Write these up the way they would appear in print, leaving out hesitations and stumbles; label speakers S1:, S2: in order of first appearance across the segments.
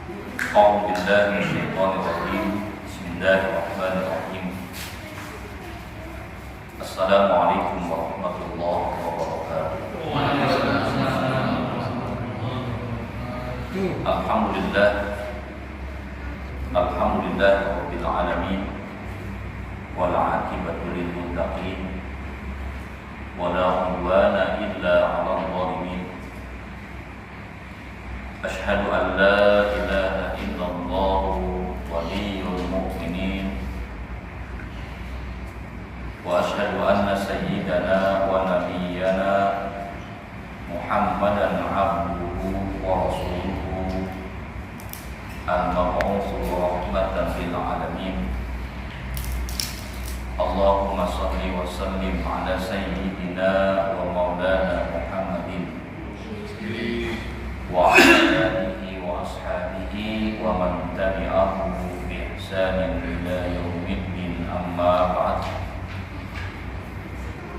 S1: A'udzu billahi minasyaitonir rajim. Bismillahirrahmanirrahim. Assalamualaikum warahmatullahi wabarakatuh. Alhamdulillah. Alhamdulillah rabbil alamin. Wal 'aqibatu lil muttaqin. Wala 'udwana illa 'alal zalimin. Asyhadu an la ilaha illallah waliyyul mu'minin wa asyhadu anna sayyidana wa nabiyyana Muhammadan 'abduhu wa rasuluhu al-mab'utsu rahmatan lil 'alamin. Allahumma shalli wa sallim ala sayyidina wa maulana Muhammadin wa ala alihi wa ashabihi wa man tabi'ahu bi ihsanin ila yaumiddin, amma ba'd.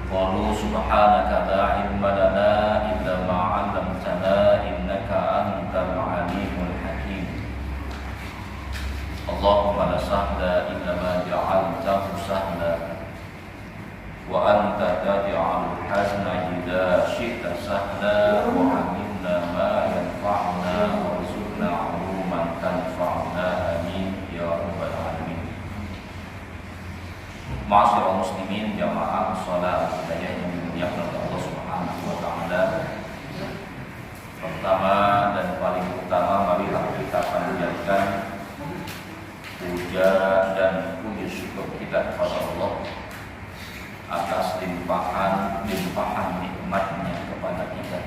S1: Qalu subhanaka la ilma lana illa ma 'allamtana innaka antal alimul hakim. Allahumma la sahla illa ma ja'altahu sahla wa anta taj'alul hazna idza syi'ta sahla wa 'allimna ma yanfa'una warzuqna 'uluman tanfa'una, amin ya rabbal alamin. Ma'asyiral muslimin, jamaah shalat hidayah yang dimuliakan oleh Allah Subhanahu wa taala. Pertama dan paling utama, marilah kita panjatkan puja dan puji syukur kita kepada Allah atas limpahan nikmatnya kepada kita.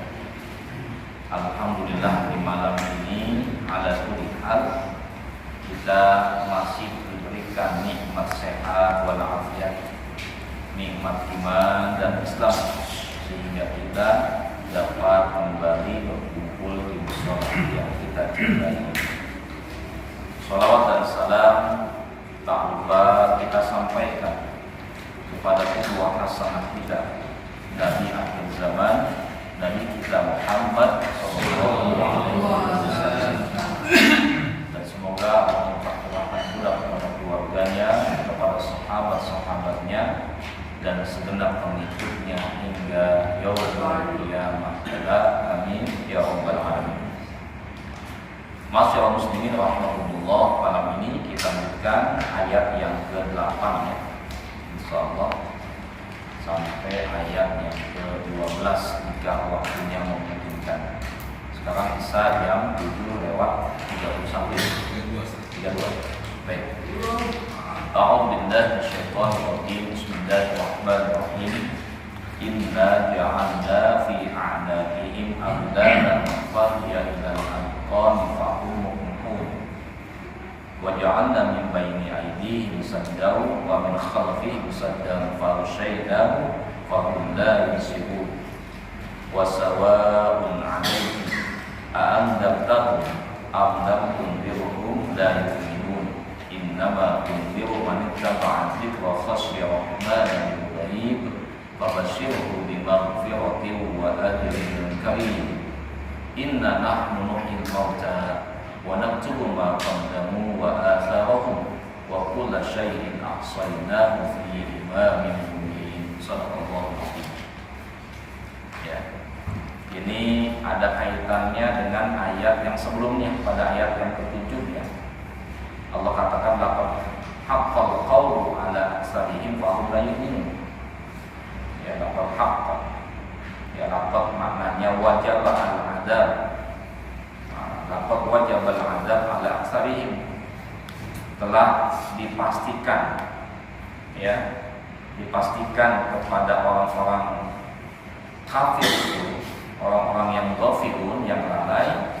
S1: Alhamdulillah, di malam ini ala kulli hal kita masih diberikan nikmat sehat walafiat, nikmat iman dan Islam, sehingga kita dapat kembali berkumpul di mushola yang kita cintai. Salawat dan salam tak lupa kita sampaikan kepada kedua hasanah kita, Nabi akhir zaman, Nabi kita Muhammad SAW. Dan semoga Allah memperkerahkan pula kepada keluarganya, kepada sahabat-sahabatnya, dan segenap pengikutnya hingga yaumul qiyamah. Amin ya rabbal alamin. Ma'asyiral muslimin rahmatullah, malam ini kita bukan ayat yang ke-8 ya, insyaallah, sampai ayat yang ke-12 jika waktunya memungkinkan. Sekarang Isa jam 7:31. Baik. A'udzu billahi minasyaitonir rajim. Bismillahirrahmanirrahim. Inna ja'alna fi a'naqihim aghlalan fahiya qam fahum muqmun wa ja'alna min baini aydihim saddan wa min khalfihim saddan faghshaynahu fahum la yubsirun wa sawa'un 'alaihim a anzartahum am lam tunzirhum la yu'minun innama tunziru man ittaba'a dzikra khashiya rahmanan bil ghaib fabashshirhu bimaghfiratin wa ajrin karim. Inna nahnu nuhyil mauta wa naktubu ma qaddamu wa atharahum wa kulla syai'in ahsaynahu fi imamin mubin. Shadaqallahu alazim. Ya. Ini ada kaitannya dengan ayat yang sebelumnya, pada ayat yang ke-7 ya. Allah katakan laqad haqqal qawlu ala aksarihim fa hum la yu'minun. Ya, laqad haqqal. Ya, laqad maknanya wajibah al-'adzab. Laqad wajibal 'adzab ala aksarihim. Telah dipastikan, ya, dipastikan kepada orang-orang kafir itu, orang-orang yang ghafilun, yang lalai,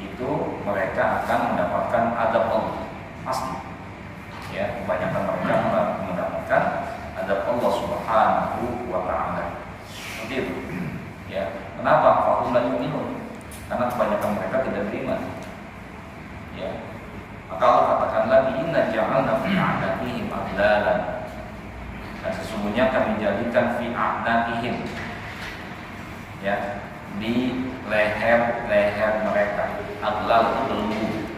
S1: itu mereka akan mendapatkan azab Allah, pasti. Ya, kebanyakan mereka mendapatkan azab Allah Subhanahu wa taala. Seperti itu. Ya, kenapa? Fahum la yu'minun. Karena kebanyakan mereka tidak beriman. Ya. Maka Allah katakan lagi, inna ja'alna fi a'naqihim aghlalan. Dan sesungguhnya kami jadikan fi a'naqihim, ya, di leher-leher mereka. Aghlal itu belenggu.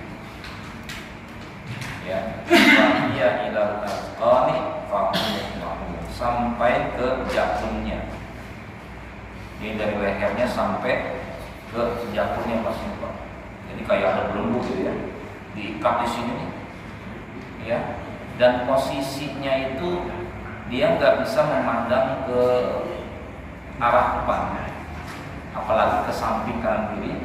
S1: Jadi dari lehernya sampai ke jantungnya Mas Pak. Jadi kayak ada belenggu gitu ya, diikat di sini nih, ya. Dan posisinya itu dia nggak bisa memandang ke arah depan, apalagi ke samping kanan kiri,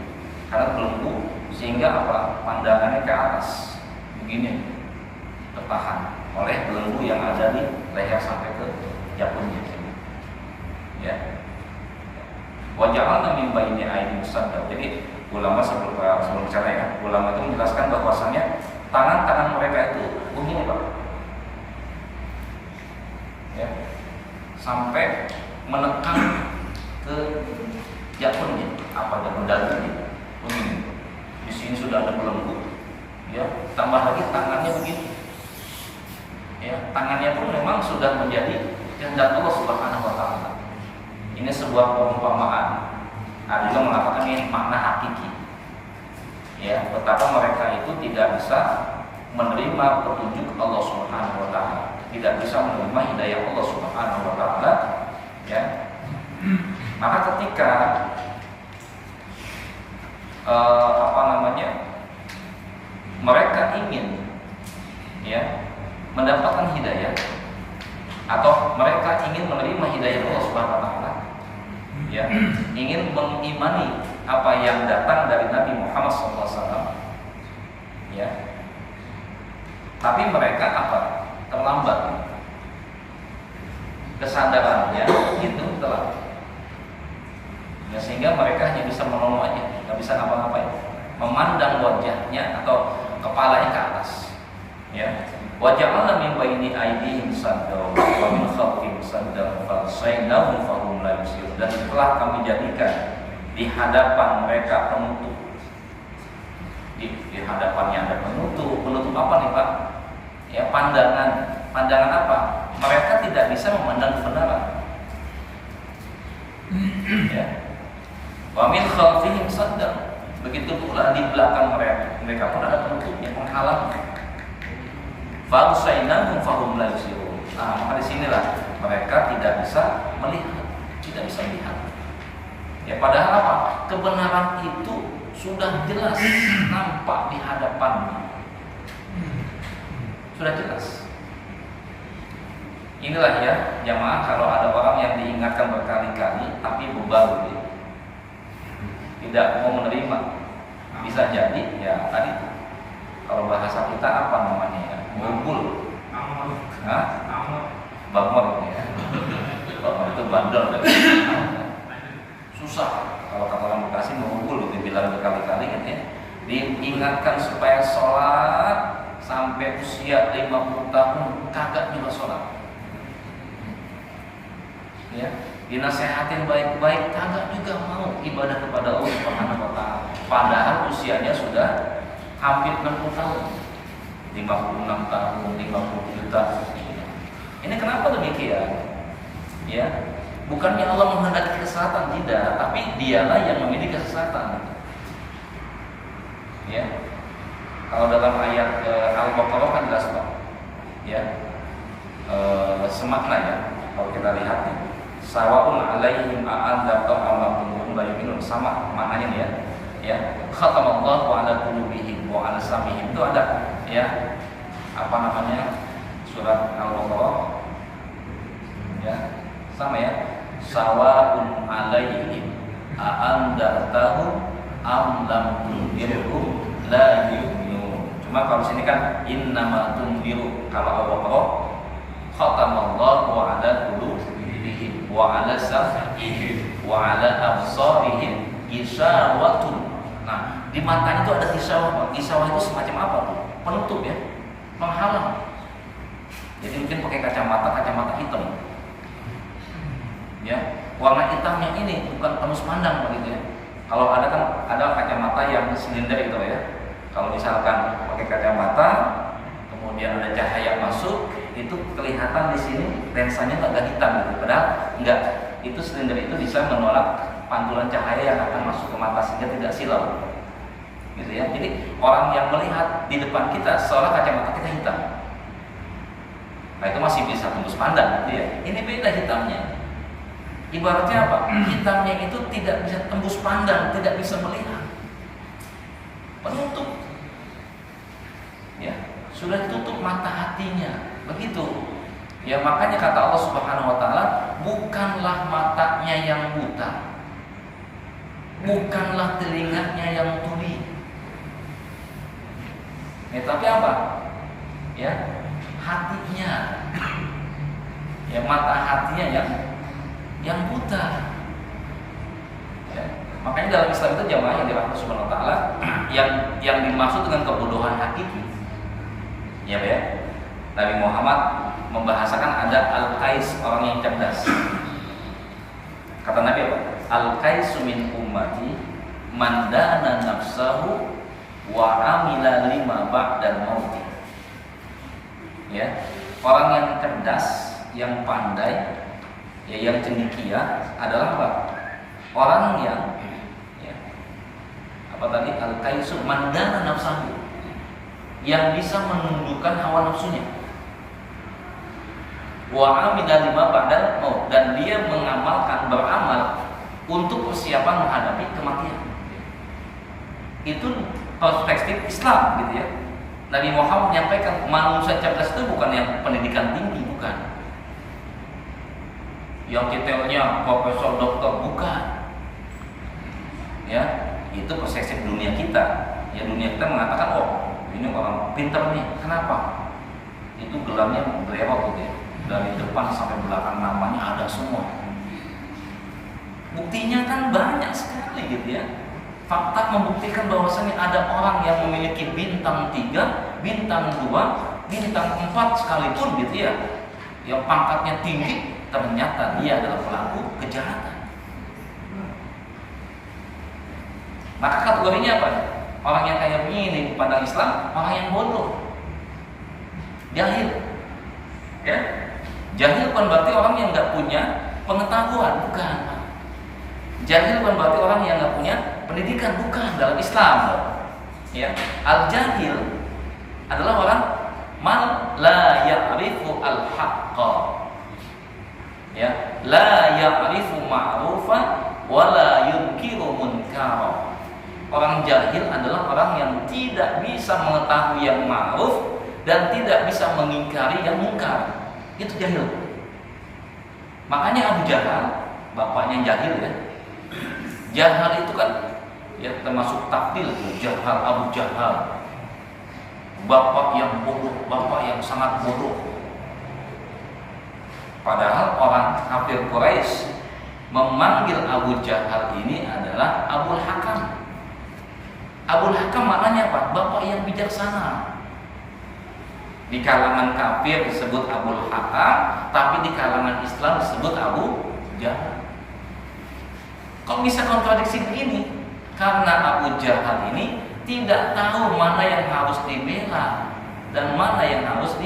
S1: karena belenggu, sehingga apa? Pandangannya ke atas, begini, tertahan oleh belenggu yang ada di leher sampai ke jantungnya, ya. Waja'alna min baini aydihim sadda. Jadi ulama sebelum bicara ya, ulama itu menjelaskan bahwasannya tangan-tangan mereka itu begini Pak, ya, sampai menekan ke jantungnya, apa jantung dagingnya, begini. Di sini sudah ada belenggu, ya, tambah lagi tangannya begini, ya, tangannya pun memang sudah menjadi kehendak Allah Subhanahu Wa Taala. Ini sebuah perumpamaan. Ada juga mengatakan ini makna hakiki. Ya, betapa mereka itu tidak bisa menerima petunjuk Allah Subhanahu Wa Taala, tidak bisa menerima hidayah Allah Subhanahu Wa Taala. Ya, maka ketika mereka ingin, ya, mendapatkan hidayah atau mereka ingin menerima hidayah Allah Subhanahu Wa Taala, ya, ingin mengimani apa yang datang dari Nabi Muhammad SAW, ya, tapi mereka apa? Terlambat, kesadarannya itu telat, ya, sehingga mereka hanya bisa melongo aja, nggak bisa ngapa-ngapain, memandang wajahnya atau kepalanya ke atas, ya. Waja'alna min baini aydihim sadda wa min khalfihim sadda faghshaynahum fahum la yubsirun. Dan telah kami jadikan di hadapan mereka penutup. Di hadapannya ada penutup. Penutup apa nih Pak? Ya, pandangan apa? Mereka tidak bisa memandang kebenaran. Ya. Wa min khalfihim sadda. Begitu pula di belakang mereka pun ada penutup yang menghalang. Faghshaynahum fahum la yubsirun. Nah, maka disinilah mereka tidak bisa melihat, tidak bisa melihat. Ya, padahal apa? Kebenaran itu sudah jelas nampak di hadapan, sudah jelas. Inilah ya jamaah, kalau ada orang yang diingatkan berkali-kali tapi bebal, tidak mau menerima, bisa jadi ya tadi kalau bahasa kita apa namanya ya, ngumpul, bangor ya, bangor itu bandel, susah. Kalau kata orang Bekasi ngumpul, dibilang berkali-kali gitu ya, diingatkan supaya sholat sampai usia 50 tahun kagak juga sholat, ya, dinasehatin baik-baik kagak juga mau ibadah kepada Allah Subhanahu Wa Taala, padahal usianya sudah hampir 60 tahun, 56 tahun, 57 tahun. Ini kenapa demikian? Ya, bukannya Allah menghendaki kesesatan, tidak, tapi dialah yang memiliki kesesatan. Ya, kalau dalam ayat Al-Baqarah kan jelas Pak, ya, semakna ya. Kalau kita lihat nih, sawaun alaihim a'adzabta am la yu'minun, sama maknanya nih ya. Ya, khatamallahu ala qulubihim wa ala sam'ihim, itu ada ya, apa namanya, surat Al-Baqarah ya, sama ya, sawaun alaihim a'andartahum am lam tundirhum la yu'minun. Cuma kalau sini kan innama tundiru, kalau Al-Baqarah khatamallahu ala qulubihim wa ala sam'ihim wa ala absarihim ghishawatun. Nah, di matanya itu ada ghishawah. Ghishawah itu semacam apa tuh? Penutup ya, menghalang. Jadi mungkin pakai kacamata hitam. Ya, warna hitamnya ini bukan tembus pandang begitu ya. Kalau ada kan ada kacamata yang silinder itu ya. Kalau misalkan pakai kacamata, kemudian ada cahaya masuk, itu kelihatan di sini lensanya agak hitam gitu. Padahal enggak, itu silinder itu bisa menolak pantulan cahaya yang akan masuk ke mata sehingga tidak silau, gitu ya. Jadi orang yang melihat di depan kita seolah kacamata kita hitam, nah itu masih bisa tembus pandang, gitu ya. Ini beda hitamnya, Ibaratnya apa? Hitamnya itu tidak bisa tembus pandang, tidak bisa melihat. Penutup. Ya, sudah ditutup mata hatinya. Begitu. Ya, makanya kata Allah Subhanahu wa taala, bukanlah matanya yang buta. Bukanlah telinganya yang tuli. Tapi apa? Ya, hatinya. Ya, mata hatinya yang buta. Ya. Makanya dalam Islam itu jamaah yang dirahmati Subhanahu wa taala, yang dimaksud dengan kebodohan hakiki. Ya, Nabi Muhammad membahasakan ada al-qais, orang yang cerdas. Kata Nabi apa? Al-qaisu min ummati man dana nafsahu wa amila lima ba'dal mauti. Ya, orang yang cerdas, yang pandai, ya, yang cendekia adalah apa? Orang yang apa tadi? Al-qaisu man dana nafsahu, yang bisa menundukkan hawa nafsunya. Wa amila lima ba'dal maut, dan dia mengamalkan, beramal untuk persiapan menghadapi kematian. Itu perspektif Islam gitu ya. Nabi Muhammad menyampaikan manusia cerdas itu bukan yang pendidikan tinggi, bukan. Yang titelnya profesor, doktor, bukan. Ya, itu perspektif dunia kita. Ya, dunia kita mengatakan, oh, ini orang pintar nih. Kenapa? Itu gelarnya berewok gitu ya. Dari depan sampai belakang namanya ada semua. Buktinya kan banyak sekali gitu ya. Fakta membuktikan bahwasanya ada orang yang memiliki bintang 3, bintang 2, bintang 4 sekalipun gitu ya, yang pangkatnya tinggi, ternyata dia adalah pelaku kejahatan. Maka kategorinya apa? Orang yang kayak begini di pandang Islam, orang yang bodoh, jahil. Ya, jahil bukan berarti orang yang nggak punya pengetahuan, bukan. Jahil bukan berarti orang yang nggak punya pendidikan, bukan, dalam Islam. Ya, al-jahil adalah orang man la ya'rifu al-haqqa. Ya, la ya'rifu ma'rufa wa la yunkiru munkara. Orang jahil adalah orang yang tidak bisa mengetahui yang ma'ruf dan tidak bisa mengingkari yang mungkar. Itu jahil. Makanya Abu Jahal, bapaknya jahil ya. Jahal itu kan ya termasuk taktil, Jahal, Abu Jahal, bapak yang bodoh, bapak yang sangat bodoh. Padahal orang kafir Quraisy memanggil Abu Jahal ini adalah Abul Hakam. Abul Hakam maknanya apa? Bapak yang bijaksana. Di kalangan kafir disebut Abul Hakam, tapi di kalangan Islam disebut Abu Jahal. Kok bisa kontradiksi begini? Karena Abu Jahal ini tidak tahu mana yang harus dibela dan mana yang harus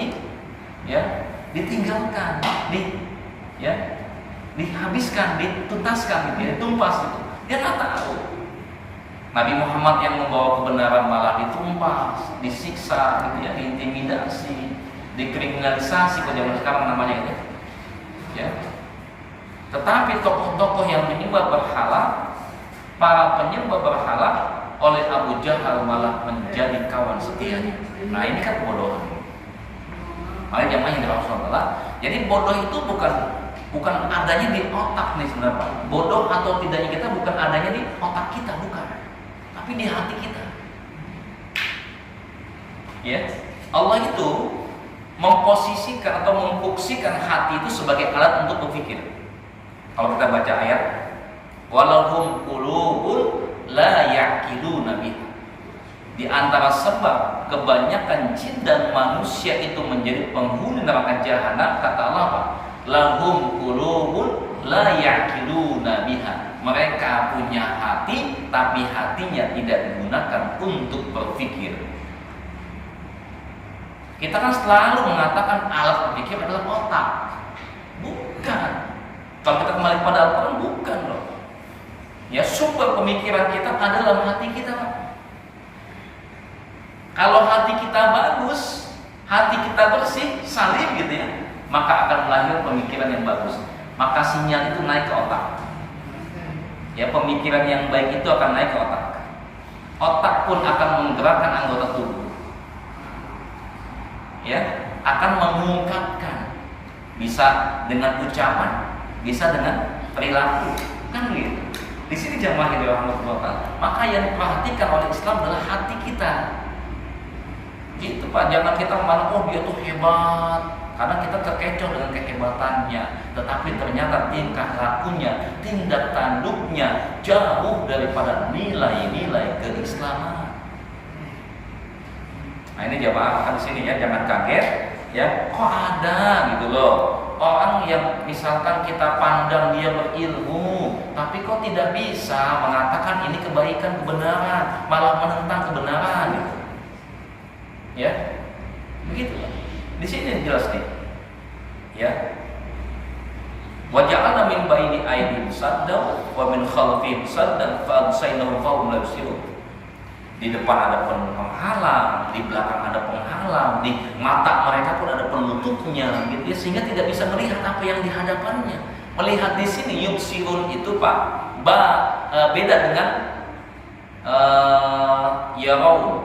S1: ditinggalkan, dihabiskan, dituntaskan, ditumpas itu. Dia nggak tahu. Nabi Muhammad yang membawa kebenaran malah ditumpas, disiksa, diintimidasi, dikriminalisasi kalau zaman sekarang namanya itu. Ya. Tetapi tokoh-tokoh yang menyembah berhala, para penyembah berhala, oleh Abu Jahal malah menjadi kawan setianya. Nah, ini kan kebodohan. Makanya jamaah yang dirahmati Allah. Jadi bodoh itu bukan adanya di otak nih sebenarnya. Bodoh atau tidaknya kita bukan adanya di otak kita, bukan. Tapi di hati kita. Ya, Allah itu memposisikan atau memfungsikan hati itu sebagai alat untuk berpikir. Kalau kita baca ayat, walahum qulubun la ya'qiluna biha. Di antara sebab kebanyakan jin dan manusia itu menjadi penghuni neraka jahanam, kata Allah apa? Lahum qulubun la ya'qiluna biha. Mereka punya hati, tapi hatinya tidak digunakan untuk berpikir. Kita kan selalu mengatakan alat berpikir adalah otak. Bukan. Kalau kita kembali pada Al-Quran, bukan loh. Ya, sumber pemikiran kita ada dalam hati kita. Kalau hati kita bagus, hati kita bersih, salim gitu ya, maka akan melahirkan pemikiran yang bagus. maka sinyal itu naik ke otak. Ya, pemikiran yang baik itu akan naik ke otak. Otak pun akan menggerakkan anggota tubuh. Ya, akan mengungkapkan, bisa dengan ucapan, bisa dengan perilaku, kan begitu. Di sini jamaah yang dirahmati. Maka yang diperhatikan oleh Islam adalah hati kita. Gitu Pak, jangan kita malah oh dia tuh hebat karena kita terkecoh dengan kehebatannya, tetapi ternyata tingkah lakunya, tindak tanduknya jauh daripada nilai-nilai keislaman. Nah ini jamaah maka di sini ya jangan kaget ya, kok ada gitu loh orang yang misalkan kita pandang dia berilmu, tapi kok tidak bisa mengatakan ini kebaikan kebenaran, malah menentang kebenaran gitu. Ya, begitu. Di sini jelas nih. Ya. Wa ja'alna min baini aydihim saddan wa min khalfihim saddan fa absaynahum fa hum la yubsirun. Di depan ada penghalang, di belakang ada penghalang, di mata mereka pun ada penutupnya, gitu ya, sehingga tidak bisa melihat apa yang di hadapannya. Melihat di sini yubsirun itu Pak, beda dengan yarau.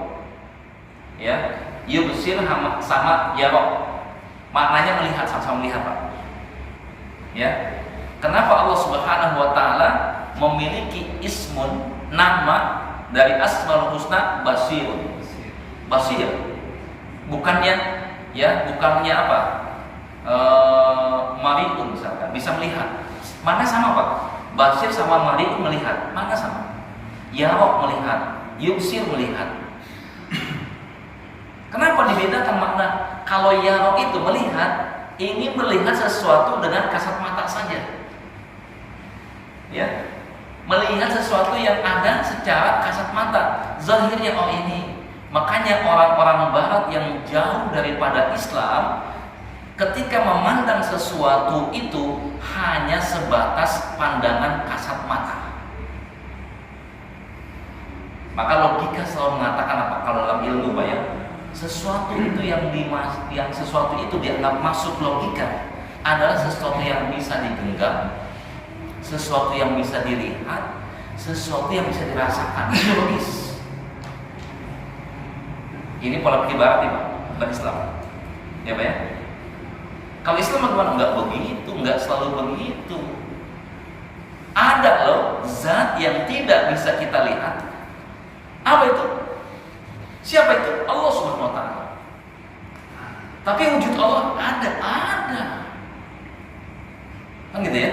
S1: Ya, yubsir sama yarau. Maknanya melihat, sama-sama melihat Pak. Ya. Kenapa Allah Subhanahu wa taala memiliki ismun, nama dari Asmaul Husna Basirun. Basir. Bukannya apa? Mariun misalkan, bisa melihat. Mana sama Pak? Basir sama Mariun melihat. Mana sama? Yarau melihat, yubsir melihat. Kenapa dibedakan makna? Kalau yarau itu melihat, ini melihat sesuatu dengan kasat mata saja. Ya. Melihat sesuatu yang ada secara kasat mata, zahirnya oh ini. Makanya orang-orang barat yang jauh daripada Islam ketika memandang sesuatu itu hanya sebatas pandangan kasat mata. Maka logika selalu mengatakan apa? Kalau dalam ilmu Pak ya, sesuatu itu yang sesuatu itu dianggap masuk logika adalah sesuatu yang bisa digenggam, sesuatu yang bisa dilihat, sesuatu yang bisa dirasakan. Itu logis. Ini pola pikir barat ya Pak, bukan Islam. Ya Pak ya. Kalau Islam teman-teman enggak begitu, enggak selalu begitu. Ada loh zat yang tidak bisa kita lihat. Apa itu? Siapa itu? Allah Subhanahu wa taala. Tapi wujud Allah ada. Kan gitu ya?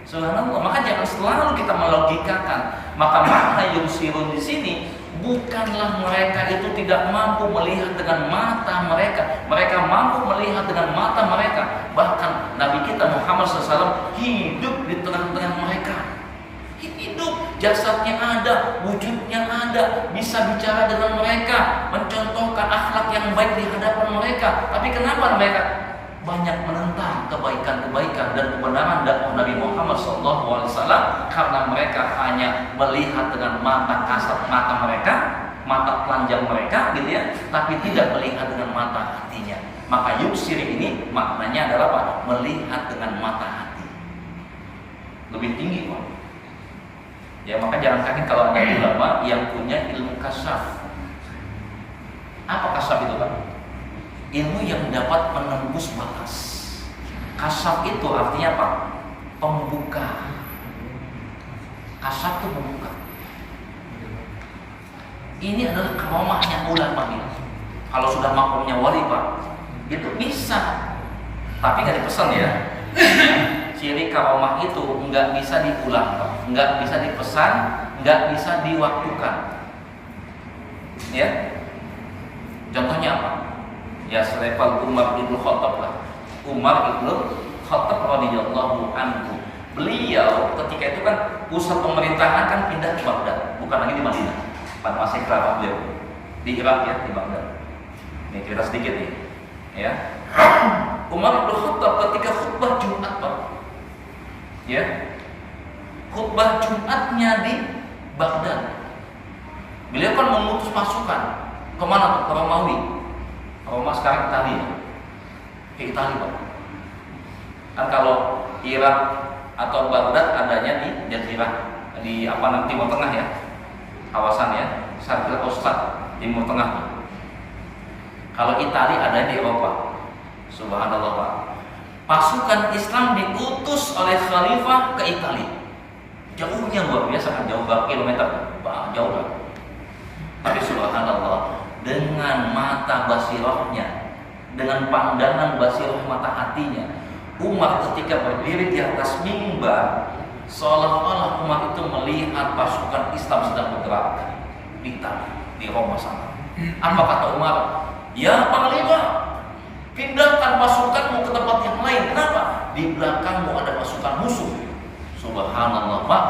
S1: Subhanallah. Maka jangan selalu kita melogikakan. Maka makna yubsirun di sini bukanlah mereka itu tidak mampu melihat dengan mata mereka. Mereka mampu melihat dengan mata mereka. Bahkan Nabi kita Muhammad SAW hidup di tengah-tengah mereka. Hidup, jasadnya ada, wujudnya ada, bisa bicara dengan mereka, mencontohkan akhlak yang baik di hadapan mereka. Tapi kenapa mereka banyak menentang kebaikan-kebaikan dan kebenaran dakwah Nabi Muhammad SAW? Karena mereka hanya melihat dengan mata kasat mata mereka, mata telanjang mereka, gitu ya, tapi tidak melihat dengan mata hatinya. Maka yubsir ini maknanya adalah apa? Melihat dengan mata hati. Lebih tinggi Pak. Ya maka jangan kaget kalau ada ulama yang punya ilmu kasyaf. Apa kasyaf itu Pak? Ilmu yang dapat menembus batas. Kasyaf itu artinya apa? Pembuka. Kasyaf itu membuka. Ini adalah karomahnya ulama ini. Kalau sudah makomnya wali Pak, itu bisa. Tapi nggak dipesan ya. Ciri karomah itu nggak bisa diulang Pak, nggak bisa dipesan, nggak bisa diwaktukan. Ya. Contohnya apa? Ya selevel Umar bin Khattab lah. Umar bin Khattab radhiyallahu anhu. Beliau ketika itu kan pusat pemerintahan kan pindah ke Baghdad, bukan lagi di Madinah. Pada masa kerabat beliau di Irak ya, di Baghdad. Ini cerita sedikit nih. Ya. Umar bin Khattab ketika khutbah Jumat Pak. Ya. Khutbah Jumatnya di Baghdad. Beliau kan mengutus pasukan kemana tuh? Ke Romawi. Roma sekarang Italia. Ke Italia Pak. Kan kalau Irak atau Baghdad adanya di Jazirah, di Timur Tengah ya, kawasan ya, Syarqil Austat, Timur Tengah. Kalau Italia ada di Eropa. Subhanallah Pak. Pasukan Islam diutus oleh khalifah ke Italia. Jauhnya luar biasa kan, jauh berapa kilometer? Jauh lah. Tapi subhanallah, dengan mata basirahnya, dengan pandangan basirah mata hatinya, Umar ketika berdiri di atas mimbar, seolah-olah Umar itu melihat pasukan Islam sedang bergerak di Italia, di Roma sana. Apa kata Umar? Ya Panglima, pindahkan pasukanmu ke tempat yang lain. Kenapa? Di belakangmu ada pasukan musuh. Subhanallah Pak.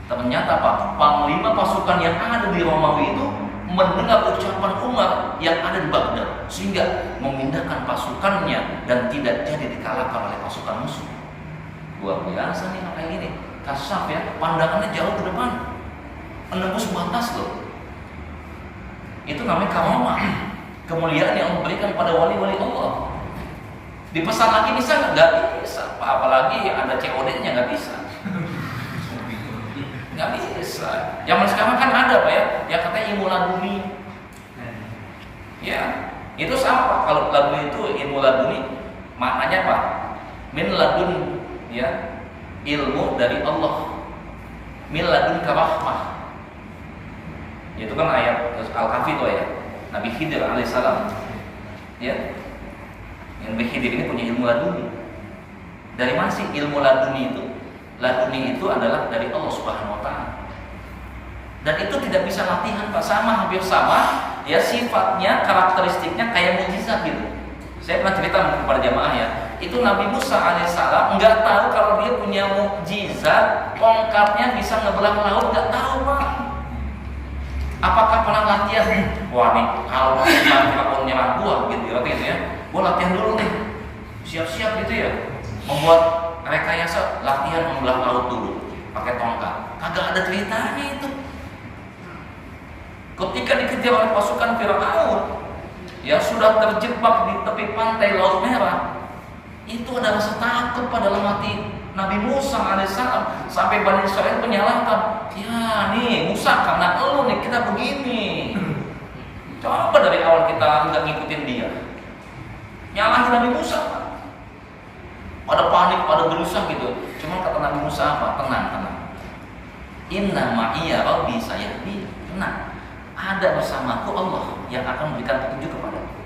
S1: Ternyata Pak, Panglima pasukan yang ada di Romawi itu mendengar ucapan Umar yang ada di Baghdad, sehingga memindahkan pasukannya dan tidak jadi dikalahkan oleh pasukan musuh. Luar biasa nih kayak gini. Kasaf ya, pandangannya jauh ke depan, menembus batas loh. Itu namanya karamah, kemuliaan yang Allah berikan pada wali-wali Allah. Dipesan lagi bisa nggak? Bisa. Apalagi ada COD-nya nggak bisa. Nggak bisa. Zaman sekarang kan ada Pak ya, yang katanya ilmu laduni. Ya, itu sama. Kalau laduni itu ilmu laduni, maknanya apa? Min ladun, ya, ilmu dari Allah. Min ladun karahmah. Itu kan ayat Al-Kahfi itu ya. Nabi Khidir alaihissalam, ya, yang Nabi Khidir ini punya ilmu laduni. Dari mana sih ilmu laduni itu? Laduni itu adalah dari Allah Subhanahu wa Ta'ala. Dan itu tidak bisa latihan Pak, sama, hampir sama ya, sifatnya, karakteristiknya kayak mukjizat gitu. Saya pernah cerita kepada jamaah ya, itu Nabi Musa alaihissalam nggak tahu kalau dia punya mukjizat, tongkatnya bisa ngebelah laut, nggak tahu Pak. Apakah pernah latihan? Wah nih, kalau Firaun nyerang gua gitu ya, gua latihan dulu nih, siap-siap gitu ya, membuat rekayasa latihan membelah laut dulu pakai tongkat. Kagak ada ceritanya itu. Ketika dikejar oleh pasukan Firaun, ya sudah terjebak di tepi pantai Laut Merah, itu ada rasa takut pada dalam hati Nabi Musa alaihissalam, sampai Bani Israil menyalahkan, ya nih Musa, karena elu nih kita begini. Coba dari awal kita nggak ngikutin dia, nyalahin Nabi Musa. Pada panik, pada gelisah gitu. Cuma kata Nabi Musa apa? Tenang, tenang. Inna ma'iya rabbi sayahdi. Tenang. Ada bersamaku Allah yang akan memberikan petunjuk kepadaku.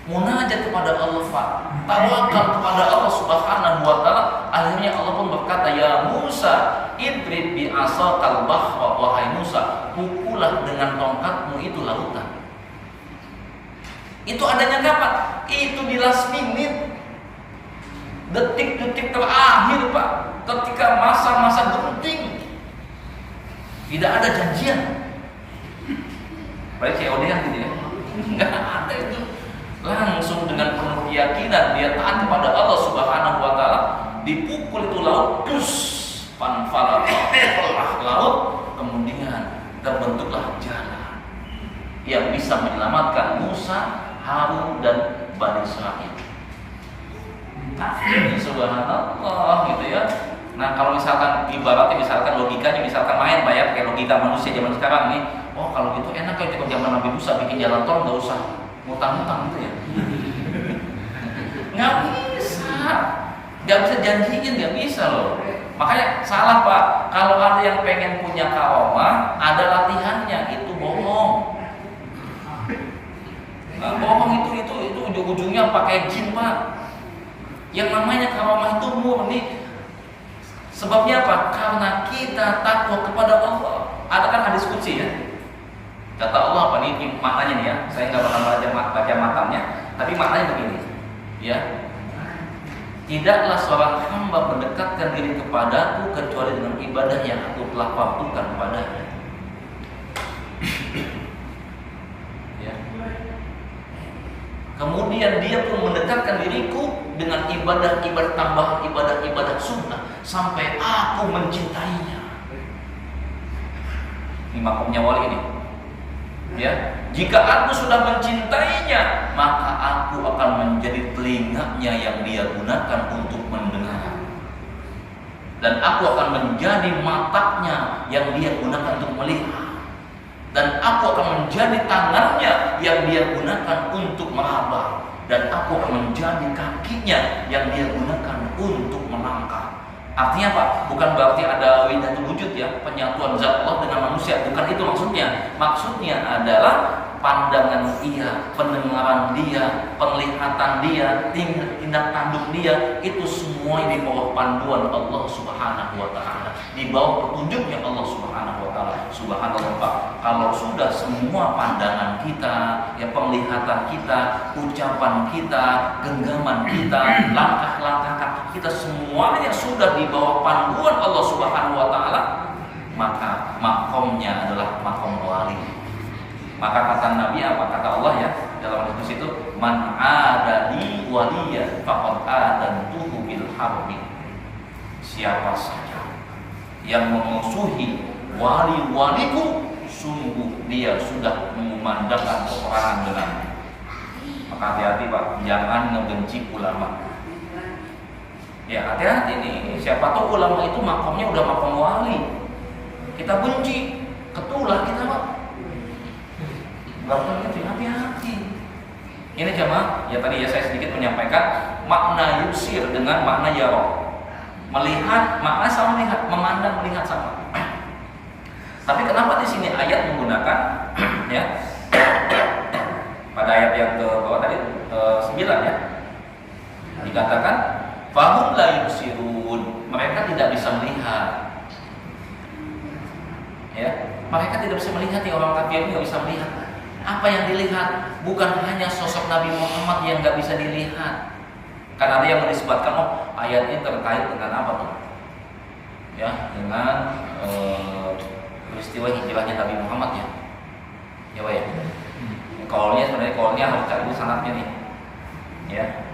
S1: Munajat kepada Allah, Pak. Tawakal kepada Allah Subhanahu wa Ta'ala. Akhirnya Allah pun berkata, ya Musa, idrib bi asaqal bahra, wahai Musa, pukullah dengan tongkatmu itu lautan. Itu adanya kapan? Itu di last minute. Detik-detik terakhir Pak, ketika masa-masa genting, tidak ada janjian. Baik COD kan gitu ya, nggak ada itu. Langsung dengan penuh keyakinan dia taat kepada Allah Subhanahu wa Ta'ala, dipukul itu laut, dus panfalalah laut, kemudian terbentuklah jalan yang bisa menyelamatkan Musa, Harun dan Bani Israil. Ini subhanallah gitu ya. Nah kalau misalkan ibaratnya, misalkan logikanya, misalkan main Pak ya, kayak logika manusia zaman sekarang nih. Oh kalau gitu enak kalau kita zaman Nabi Musa bikin jalan tol nggak usah ngutang-ngutang gitu ya. Nggak bisa janjiin, nggak bisa loh. Makanya salah Pak. Kalau ada yang pengen punya karomah, ada latihannya, itu bohong. Nah, bohong itu ujung-ujungnya pakai jin Pak. Yang namanya karomah itu murni. Sebabnya apa? Karena kita takwa kepada Allah. Ada kan hadis qudsi ya. Kata Allah apa nih maknanya nih ya. Saya nggak pernah baca matanya, tapi maknanya begini. Ya. Tidaklah seorang hamba mendekatkan diri kepadaku kecuali dengan ibadah yang aku telah fardukan kepadanya. Ya. Kemudian dia pun mendekatkan diriku dengan ibadah-ibadah tambahan, ibadah-ibadah sunnah, sampai aku mencintainya. Ini makomnya wali ini. Ya, jika aku sudah mencintainya, maka aku akan menjadi telinganya yang dia gunakan untuk mendengar, dan aku akan menjadi matanya yang dia gunakan untuk melihat, dan aku akan menjadi tangannya yang dia gunakan untuk meraba, dan aku akan menjadi kakinya yang dia gunakan untuk melangkah. Artinya apa? Bukan berarti ada wahdatul wujud ya, penyatuan zat Allah dengan manusia, bukan itu maksudnya. Maksudnya adalah pandangan dia, pendengaran dia, penglihatan dia, tindak tanduk dia, itu semua di bawah panduan Allah Subhanahu wa taala, di bawah petunjuknya Allah Subhanahu wa taala. Subhanallah Pak, kalau sudah semua pandangan kita, ya penglihatan kita, ucapan kita, genggaman kita, langkah-langkah kaki kita, semuanya sudah di bawah panduan Allah Subhanahu wa taala, maka makomnya adalah makom wali. Maka kata Nabi apa? Kata Allah ya dalam hadis itu, man adali waliya faqad adantuhu bil harbi. Siapa saja yang memusuhi wali-waliku, sungguh dia sudah memandangkan peperangan dengannya. Maka hati-hati Pak, jangan ngebenci ulama. Ya hati-hati nih, siapa tahu ulama itu makomnya udah makom wali, kita benci, ketulah kita Pak. Bukan gitu, hati-hati. Ini jemaah, ya tadi ya saya sedikit menyampaikan makna yusir dengan makna yaro. Melihat, makna sama melihat, memandang melihat sama. Tapi kenapa di sini ayat menggunakan ya pada ayat yang ke bawah tadi 9 ya, dikatakan fahum la yusirun, mereka tidak bisa melihat. Ya, mereka tidak bisa melihat, ya orang kafir ini nggak bisa melihat. Apa yang dilihat bukan hanya sosok Nabi Muhammad yang nggak bisa dilihat, karena ada yang menisbatkan ayat ini terkait dengan apa tuh? Ya, dengan peristiwa hijrahnya Nabi Muhammad ya. Ya Pak ya. Sebenarnya harus cari dulu sanadnya nih. Ya.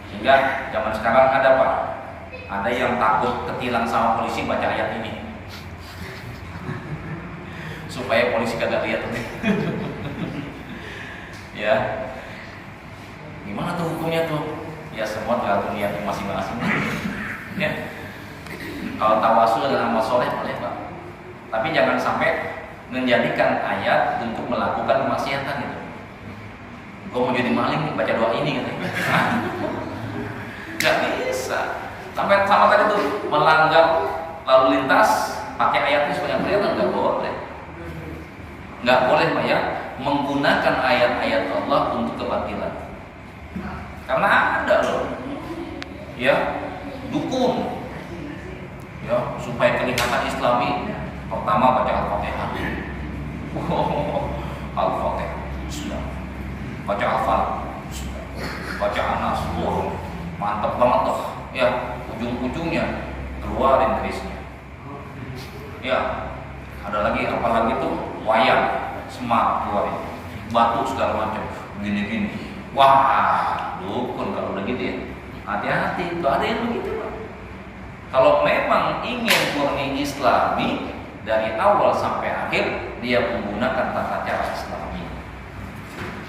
S1: Sehingga zaman sekarang ada Pak, ada yang takut ketilang sama polisi baca ayat ini, supaya polisi kagak lihat tuh. Ya, gimana tuh hukumnya tuh? Ya semua tergantung niatnya masing-masing. Ya, kalau tawasul dengan amal soleh boleh Pak, tapi jangan sampai menjadikan ayat untuk melakukan kemaksiatan gitu. Gue mau jadi maling nih, baca doa ini gitu. Gak bisa. Sampai sama tadi tuh melanggar lalu lintas pakai ayat ini supaya kelihatan, nggak boleh. Nggak boleh Pak ya, menggunakan ayat-ayat Allah untuk kebatilan. Karena ada loh ya dukun ya supaya kelihatan Islami, pertama baca Al-Fatihah. Al-Fatihah sudah, baca Al-Falaq sudah, baca Anas, mantap banget loh ya, ujung-ujungnya keluarin kerisnya ya. Ada lagi apalagi tuh wayang semak keluarin, batu segala macam gini-gini. Wah, dukun kalau udah gitu ya. Hati-hati, itu ada yang begitu Pak. Kalau memang ingin murni Islami dari awal sampai akhir, dia menggunakan tata cara Islami.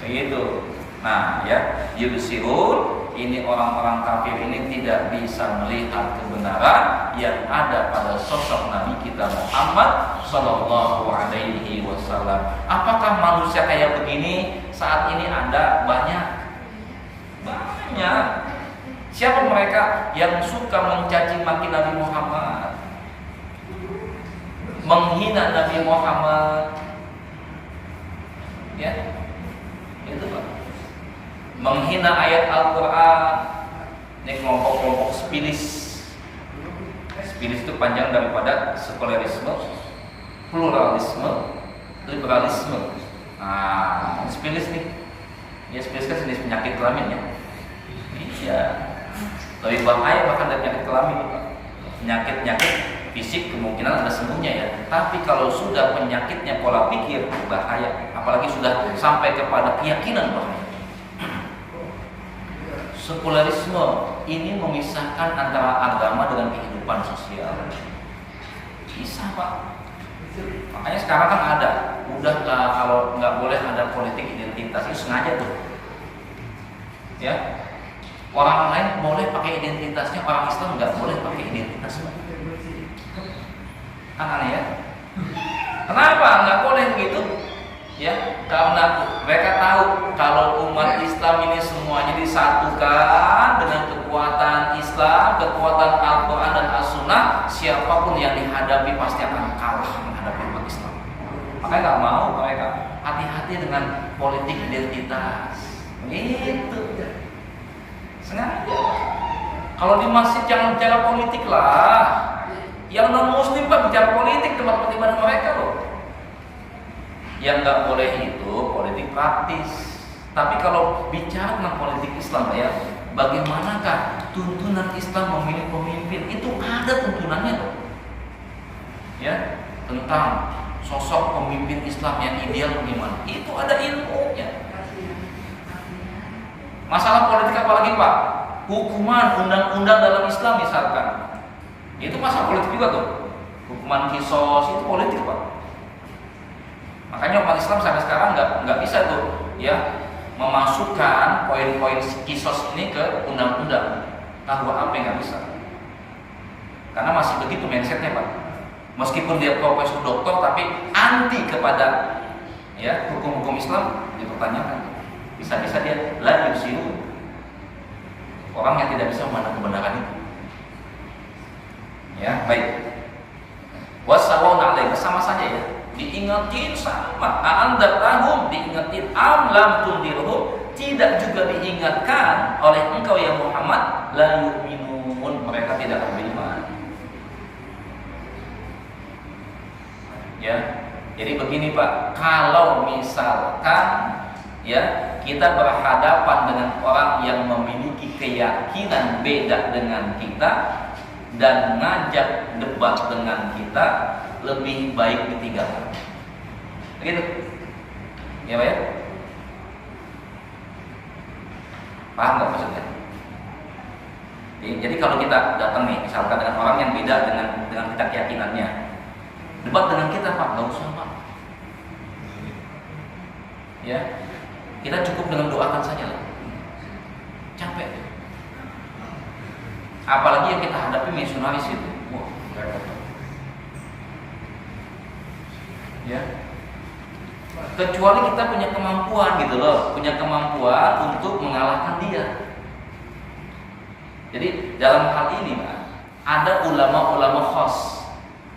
S1: Begitu. Nah, ya, yubsirun, ini orang-orang kafir ini tidak bisa melihat kebenaran yang ada pada sosok Nabi kita Muhammad Sallallahu Alaihi Wasallam. Apakah manusia kayak begini saat ini ada? Banyak. Siapa mereka yang suka mencaci maki Nabi Muhammad, menghina Nabi Muhammad? Ya, itu Pak. Menghina ayat Al-Quran. Ini kelompok-kelompok spilis. Spilis itu panjang daripada sekularisme, pluralisme, liberalisme. Nah, spilis nih. Ya, spilis kan jenis penyakit kelamin ya. Iya. Lebih bahaya bahkan dari penyakit kelamin. Penyakit-penyakit fisik kemungkinan ada sembuhnya ya. Tapi kalau sudah penyakitnya pola pikir, bahaya. Apalagi sudah sampai kepada keyakinan bahaya. Sekularisme ini memisahkan antara agama dengan kehidupan sosial. Bisa Pak. Makanya sekarang kan ada udahlah kalau nggak boleh ada politik identitas itu sengaja tuh. Ya, orang lain boleh pakai identitasnya, orang Islam nggak boleh pakai identitasnya. Kan aneh ya? Kenapa nggak boleh begitu? Ya, karena mereka tahu kalau umat Islam ini semuanya disatukan dengan kekuatan Islam, kekuatan Al-Quran dan As-Sunnah, siapapun yang dihadapi pasti akan kalah menghadapi umat Islam. Makanya nggak mau mereka hati-hati dengan politik identitas. Itu sengaja. Kalau di masjid jangan bicara politik lah. Yang non Muslim Pak bicara politik tempat ibadah mereka loh. Yang nggak boleh itu politik praktis. Tapi kalau bicara tentang politik Islam ya, bagaimanakah tuntunan Islam memilih pemimpin? Itu ada tuntunannya loh. Ya, tentang sosok pemimpin Islam yang ideal bagaimana? Itu ada ilmunya. Masalah politik apalagi Pak? Hukuman undang-undang dalam Islam misalkan. Itu masalah politik juga tuh. Hukuman kisos itu politik Pak. Makanya umat Islam sampai sekarang nggak bisa tuh ya memasukkan poin-poin kisos ini ke undang-undang. Tahu apa yang nggak bisa? Karena masih begitu mindsetnya Pak. Meskipun dia profesor doktor tapi anti kepada ya hukum-hukum Islam dipertanyakan. Bisa-bisa dia la yusiru. Orang yang tidak bisa memandang kebenaran itu. Ya baik. Wasawun alaih sama saja ya. Diingetin sama anda tahum diingetin lam tundirhum tidak juga diingatkan oleh engkau ya Muhammad la yu'minun mereka tidak beriman. Ya, jadi begini Pak, kalau misalkan ya kita berhadapan dengan orang yang memiliki keyakinan beda dengan kita dan ngajak debat dengan kita, lebih baik ditinggalkan. Begitu? Ya Pak ya? Paham nggak maksudnya? Jadi kalau kita datang nih, misalkan dengan orang yang beda dengan kita keyakinannya, debat dengan kita Pak, nggak usah Pak. Ya, kita cukup dengan doakan saja lah. Capek. Apalagi yang kita hadapi misionaris itu, wah, repot. Ya, kecuali kita punya kemampuan gitu loh, punya kemampuan untuk mengalahkan dia. Jadi dalam hal ini Pak, ada ulama-ulama khas.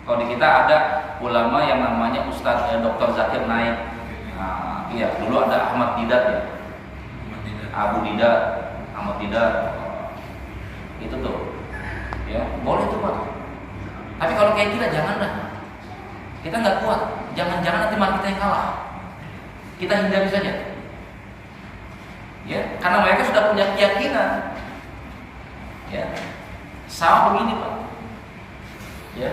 S1: Kalau di kita ada ulama yang namanya Ustadz Dr. Zakir Naik. Nah, iya, dulu ada Ahmad Didat ya, Abu Didat, Ahmad Didat, itu tuh, ya boleh tuh Pak. Tapi kalau kayak kita jangan dah. Kita nggak kuat, jangan-jangan nanti malah kita yang kalah. Kita hindari saja. Ya, karena mereka sudah punya keyakinan. Ya, sama begini Pak. Ya,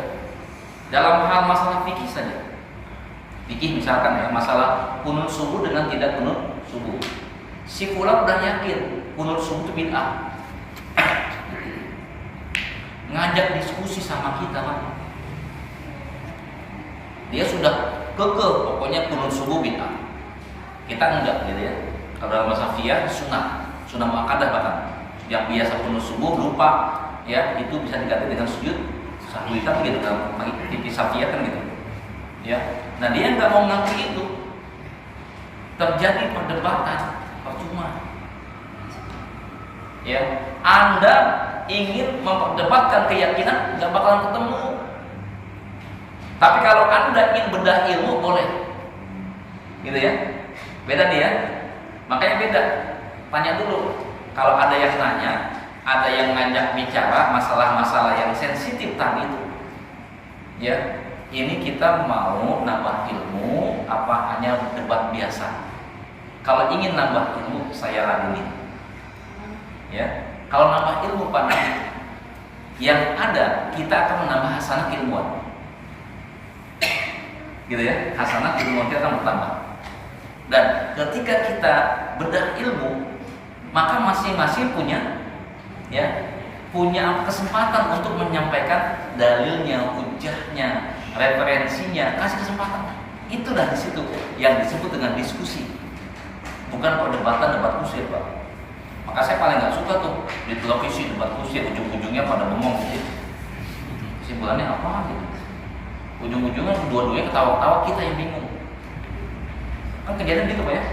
S1: dalam hal masalah fikih saja. Fikih misalkan ya, masalah kunut subuh dengan tidak kunut subuh. Si fulan udah yakin kunut subuh itu bid'ah. Ngajak diskusi sama kita Pak. Dia sudah kekeh pokoknya kunut subuh bid'ah. Kita enggak gitu ya. Kalau dalam bahasa Syafi'iyah sunnah muakkadah bahkan. Yang biasa kunut subuh lupa ya, itu bisa diganti dengan sujud sahwi kan gitu dalam fikih Syafi'iyah kan gitu. Ya. Nah, dia enggak mau mengakui itu. Terjadi perdebatan percuma. Ya, Anda ingin memperdebatkan keyakinan enggak bakalan ketemu. Tapi kalau Anda ingin bedah ilmu boleh. Gitu ya. Beda nih ya. Makanya beda. Tanya dulu. Kalau ada yang nanya, ada yang ngajak bicara masalah-masalah yang sensitif tadi itu. Ya, ini kita mau nambah ilmu apa hanya debat biasa? Kalau ingin nambah ilmu, saya ladeni. Ya. Kalau nambah ilmu Pak Nabi, yang ada kita akan menambah hasanah ilmuwan. Gitu ya, hasanah ilmu kita akan bertambah. Dan ketika kita bedah ilmu, maka masing-masing punya kesempatan untuk menyampaikan dalilnya, hujahnya, referensinya, kasih kesempatan. Itu dah di situ yang disebut dengan diskusi, bukan perdebatan debat kusir, Pak. Maka saya paling nggak suka tuh di televisi debat kusir, ujung-ujungnya pada bengong gitu. Kesimpulannya apa gitu? Ujung-ujungnya dua-duanya ketawa-ketawa, kita yang bingung. Kan kejadian gitu, Pak ya.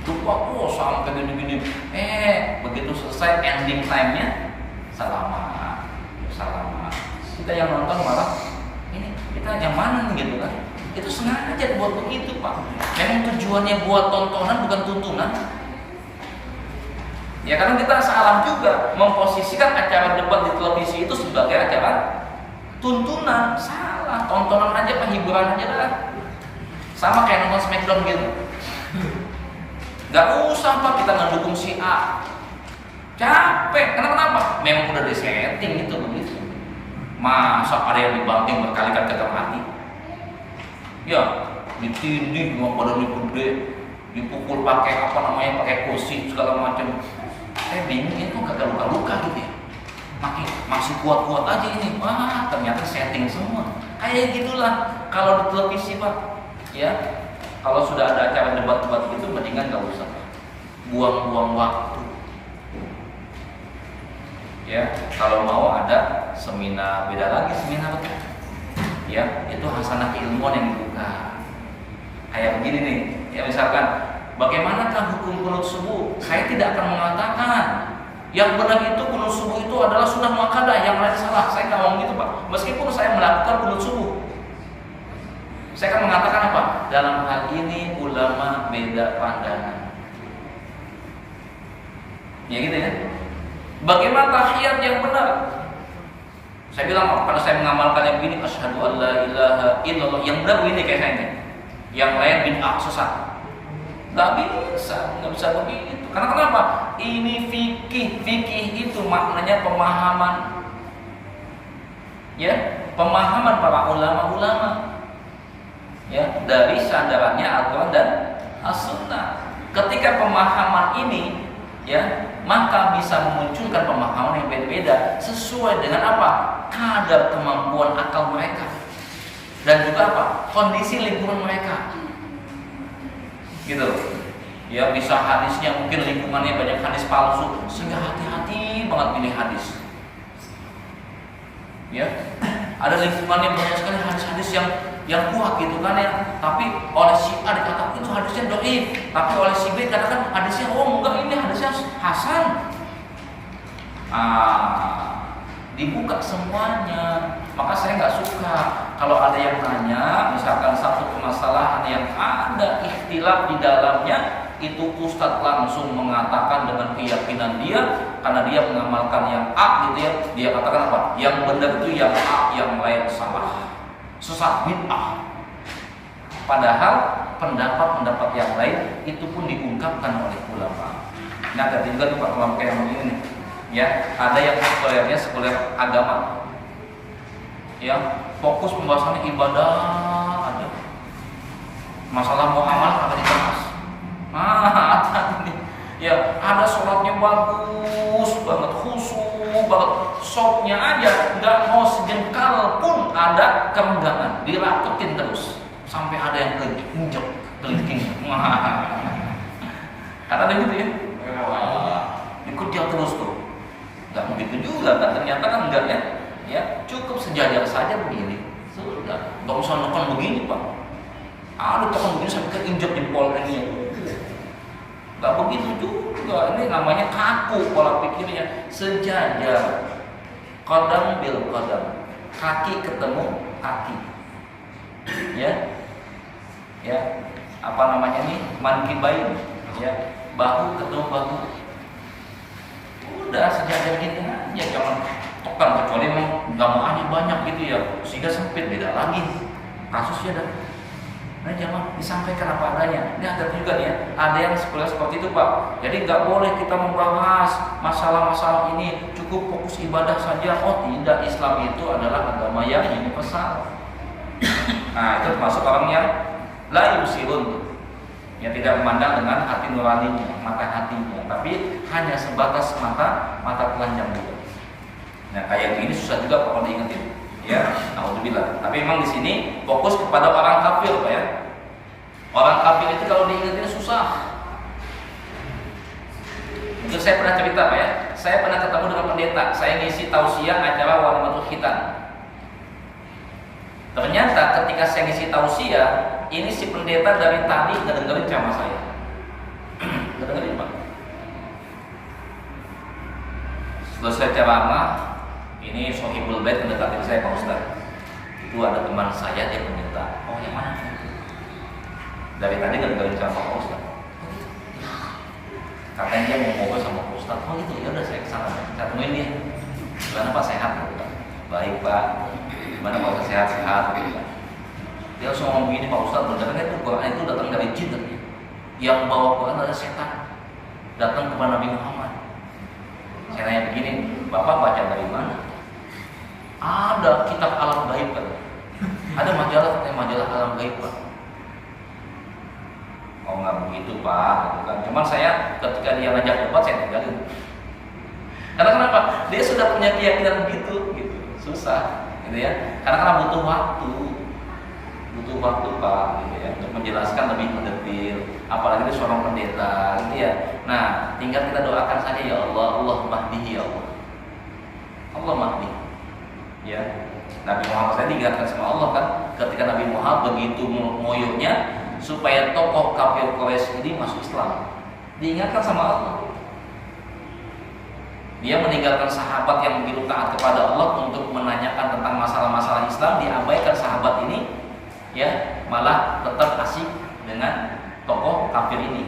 S1: Lupa, sampai gini-gini. Begitu selesai ending time-nya, salaman. Kita yang nonton malah, ini kita yang mana nih gitu kan? Itu sengaja buat begitu, Pak. Memang tujuannya buat tontonan, bukan tuntunan. Ya karena kita salah juga memposisikan acara debat di televisi itu sebagai acara tuntunan. Salah, tontonan aja, hiburan aja lah. Sama kayak nonton Smackdown gitu. Gak usah, Pak, kita ngedukung si A. Capek, kenapa? Memang udah disetting itu begitu. Masa ada yang dibanting berkali-kali kagak mati? Ya, ditindih sama badannya gede, dipukul pakai pakai kursi segala macam. Saya bingung, itu kagak luka-luka gitu ya. Masih kuat-kuat aja ini. Wah, ternyata setting semua. Kayak gitulah kalau di televisi, Pak. Ya, kalau sudah ada acara debat-debat gitu, mendingan gak usah, Pak. Buang-buang waktu. Ya, kalau mau ada seminar, beda lagi seminar betul. Ya, itu hasanah keilmuan yang dibuka. Kayak begini nih, ya misalkan, bagaimanakah hukum kunut subuh? Saya tidak akan mengatakan yang benar itu kunut subuh itu adalah sunnah muakkadah, yang lain salah. Saya nggak ngomong gitu, Pak. Meskipun saya melakukan kunut subuh, saya akan mengatakan apa? Dalam hal ini ulama beda pandangan. Ya gitu ya. Bagaimana tahiyat yang benar? Saya bilang, kalau saya mengamalkan yang begini, asyhadu an la ilaha illallah, yang benar begini kayak saya ini. Yang lain bid'ah sesat. Nggak bisa begitu. Karena kenapa? Ini fikih. Fikih itu maknanya pemahaman. Ya, pemahaman para ulama-ulama. Ya, dari sandarannya Al-Quran dan As-Sunnah. Ketika pemahaman ini, ya, maka bisa memunculkan pemahaman yang beda-beda sesuai dengan apa? Kadar kemampuan akal mereka dan juga apa? Kondisi lingkungan mereka. Gitu. Ya, bisa hadisnya mungkin lingkungannya banyak hadis palsu, sehingga hati-hati banget pilih hadis. Ya, ada lingkungannya banyak sekali hadis-hadis yang kuat gitu kan ya, tapi oleh si A dikatakan itu hadisnya dhaif, tapi oleh si B dikatakan hadisnya enggak, ini hadisnya hasan. Dibuka semuanya. Maka saya nggak suka kalau ada yang nanya, misalkan satu permasalahan yang ada ikhtilaf di dalamnya, itu ustadz langsung mengatakan dengan keyakinan dia, karena dia mengamalkan yang A gitu ya, dia katakan apa? Yang benar itu yang A, yang lain salah, sesat, bid'ah. Padahal pendapat-pendapat yang lain itu pun diungkapkan oleh ulama. Nah, ada juga tuh Pak ulama kayak begini nih. Ya, ada yang sekulernya sekuler agama. Ya, fokus pembahasannya ibadah aja. Masalah muamalah kagak dibahas. Ada nih. Ya, ada sholatnya bagus banget, khusyuk banget, sopnya aja nggak mau sejengkal pun ada kerenggangan, dirapetin terus sampai ada yang keinjek, kelingking. Karena ada gitu ya. Dikejar terus tuh. Nggak begitu juga kan, ternyata kan enggak ya. Ya, cukup sejajar saja begini. Sudah, nggak usah nonton begini, Pak. Ada tekan begini sampai keinjek jempol ini. Gak begitu juga, ini namanya kaku pola pikirnya. Sejajar, qadam bil qadam, kaki ketemu kaki, ya, ya, apa namanya nih, mankibain, ya, bahu ketemu bahu. Udah sejajar gitu aja, jangan tekan, kecuali memang jamaahnya banyak gitu ya, sehingga sempit, beda lagi kasusnya dah. Nah, jangan disampaikan apa adanya. Ini ada juga nih ya, ada yang seperti itu, Pak. Jadi nggak boleh kita membahas masalah-masalah ini, cukup fokus ibadah saja. Oh tidak, Islam itu adalah agama yang universal. Nah, itu termasuk orang yang la yusirun, yang tidak memandang dengan hati nuraninya, mata hatinya, tapi hanya sebatas mata telanjang juga. Nah, kayak gini susah juga Pak kalau diingetin. Ya, alhamdulillah. Tapi memang di sini fokus kepada orang kafir, Pak ya. Orang kafir itu kalau diingetin susah. Mungkin saya pernah cerita Pak ya, saya pernah ketemu dengan pendeta, saya ngisi tausiah acara walimatul khitan. Ternyata ketika saya ngisi tausiah, ini si pendeta dari tadi nggak dengerin ceramah saya. Nggak dengerin Pak. Selesai ceramah, ini Sohibul Bait mendekatin saya Pak Ustaz. Itu ada teman saya dia pendeta. Oh yang mana? Dari tadi nggak dengerin ceramah Pak Ustaz. Katanya dia mau ngobrol sama Pak Ustaz. Oh gitu, ya udah saya kesana. Saya temuin dia. Gimana Pak, sehat? Baik Pak. Gimana Pak Ustaz, sehat-sehat? Dia langsung ngomong begini, Pak Ustaz, benernya itu Quran itu datang dari jin. Yang bawa Quran adalah setan. Datang kepada Nabi Muhammad. Saya nanya begini, Bapak baca dari mana? Ada kitab alam gaib kan? Ada majalah katanya majalah alam gaib Pak. Oh nggak begitu Pak, gitu kan. Cuman saya ketika dia ngajak debat saya tinggalin. Karena kenapa? Dia sudah punya keyakinan begitu, gitu. Susah, gitu ya. Karena butuh waktu Pak, gitu ya, untuk menjelaskan lebih mendetail. Apalagi itu seorang pendeta, gitu ya. Nah, tinggal kita doakan saja ya Allah, Allah mahdihi ya Allah. Allah mahdi. Ya. Nabi Muhammad saya diingatkan sama Allah kan, ketika Nabi Muhammad begitu moyonya supaya tokoh kafir Quraisy ini masuk Islam. Diingatkan sama Allah. Dia meninggalkan sahabat yang begitu taat kepada Allah untuk menanyakan tentang masalah-masalah Islam, diabaikan sahabat ini, ya, malah tetap asik dengan tokoh kafir ini.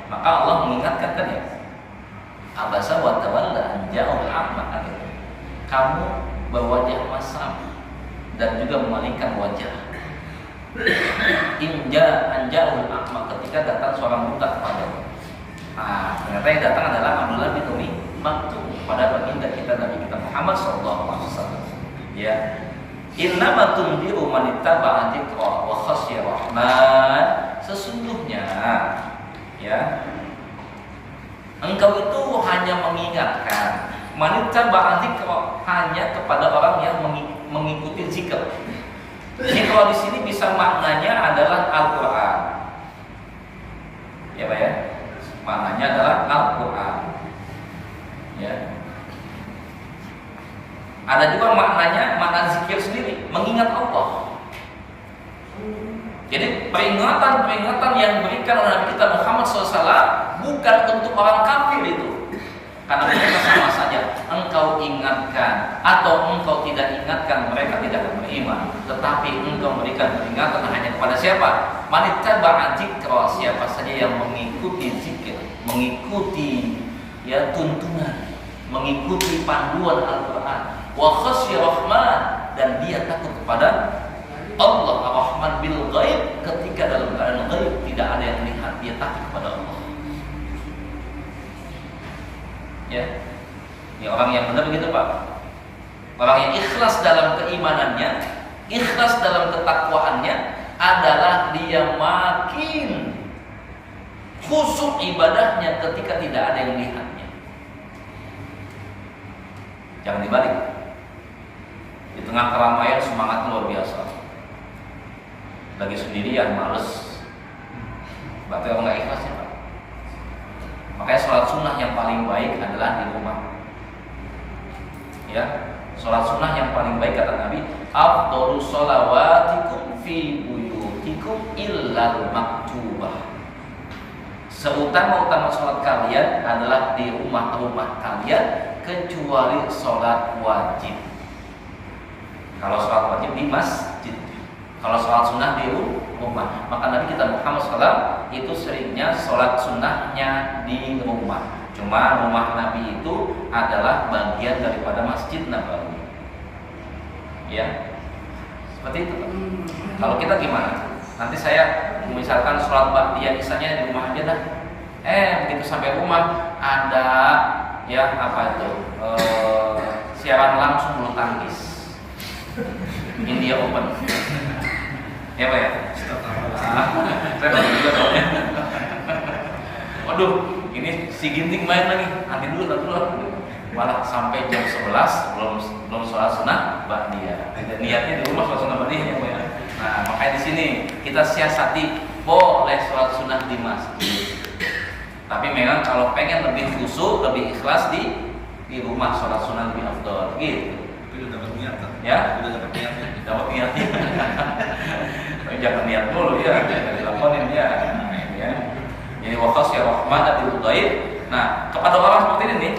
S1: Maka Allah mengingatkan kan ya, abasa wa tawalla an ja'al a'ma, kamu berwajah masam dan juga memalingkan wajah. Inja anja'ul a'ma, ketika datang seorang buta kepadamu. Nah, ternyata yang datang adalah Abdullah bin Umi Maktum pada baginda kita Nabi kita Muhammad SAW. Ya, innama tundiru man ittaba'a dzikra wa khasya rahman. Sesungguhnya, ya, engkau itu hanya mengingatkan man ittaba'a dzikra, hanya kepada orang yang mengikuti zikr. Zikr di sini bisa maknanya adalah Al-Qur'an. Ya Pak ya. Maknanya adalah Al-Qur'an. Ya. Ada juga maknanya, makna zikir sendiri, mengingat Allah. Jadi peringatan yang diberikan oleh Nabi kita Muhammad SAW bukan untuk orang kafir itu. Karena mereka sama saja, engkau ingatkan atau engkau tidak ingatkan, mereka tidak akan beriman. Tetapi engkau memberikan peringatan hanya kepada siapa? Man ittaba'a dzikra, siapa saja yang mengikuti zikir, mengikuti ya tuntunan, mengikuti panduan Al-Qur'an. Wa khasya rahman, dan dia takut kepada Allah Ar-Rahman bil ghaib, ketika dalam keadaan ghaib tidak ada yang melihat, dia takut kepada Allah. Ya, ini orang yang benar begitu Pak. Orang yang ikhlas dalam keimanannya, ikhlas dalam ketakwaannya adalah dia makin khusyuk ibadahnya ketika tidak ada yang melihatnya. Jangan dibalik. Di tengah keramaian semangat luar biasa. Lagi sendirian males. Berarti orang nggak ikhlas ya Pak. Makanya sholat sunnah yang paling baik adalah di rumah. Ya, sholat sunnah yang paling baik kata Nabi, afdhalus sholawatikum fi buyutikum illal maktubah. Seutama-utama sholat kalian adalah di rumah-rumah kalian kecuali sholat wajib. Kalau sholat wajib di masjid, kalau sholat sunnah di rumah. Maka Nabi kita Muhammad SAW itu seringnya sholat sunnahnya di rumah. Cuma rumah Nabi itu adalah bagian daripada Masjid Nabawi. Ya, seperti itu. Kalau kita gimana? Nanti saya misalkan sholat ba'diyah misalnya di rumah aja dah. Begitu sampai rumah ada ya apa itu siaran langsung bulu tangkis India Open. Ya Pak ya? Saya tahu juga soalnya. Waduh, ini si Ginting main lagi. Nanti dulu. Malah sampai jam 11 belum sholat sunnah ba'diyah. Niatnya di rumah sholat sunnah ba'diyah ya Pak ya. Nah, makanya di sini kita siasati boleh sholat sunnah di masjid. Tapi memang kalau pengen lebih khusyuk, lebih ikhlas di rumah sholat sunnah lebih afdal. Gitu.
S2: Tapi udah dapat niat kan?
S1: Ya?
S2: Udah dapat niatnya.
S1: Dapat niatnya. Tapi jangan niat dulu ya, jangan dilakonin ya. Ya. Jadi wakas ya rahman adil ghaib. Nah, kepada orang seperti ini nih,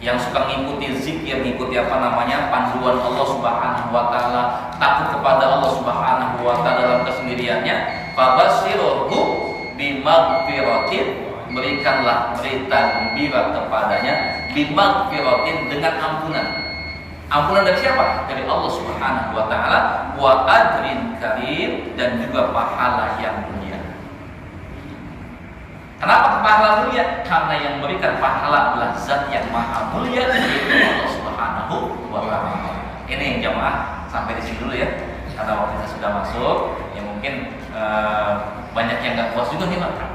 S1: yang suka ngikuti zikir, ngikuti panduan Allah Subhanahu wa taala, takut kepada Allah Subhanahu wa taala dalam kesendiriannya, fabasyiruhu bimaghfiratin, berikanlah berita gembira kepadanya bimaghfiratin, dengan ampunan. Ampunan dari siapa? Dari Allah Subhanahu wa taala, wa ajrin karim, dan juga pahala yang mulia. Kenapa pahala mulia? Karena yang memberikan pahala adalah zat yang maha mulia, yaitu Allah Subhanahu wa ta'ala. Ini jamaah, sampai di sini dulu ya. Karena waktu kita sudah masuk, ya mungkin banyak yang nggak puas juga nih Pak.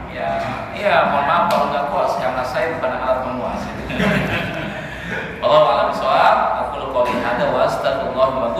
S1: Ya, mohon maaf kalau nggak puas karena saya bukan alat pemuas. Wallahu a'lam bishawab. Aku qouli hada wa astaghfirullah wa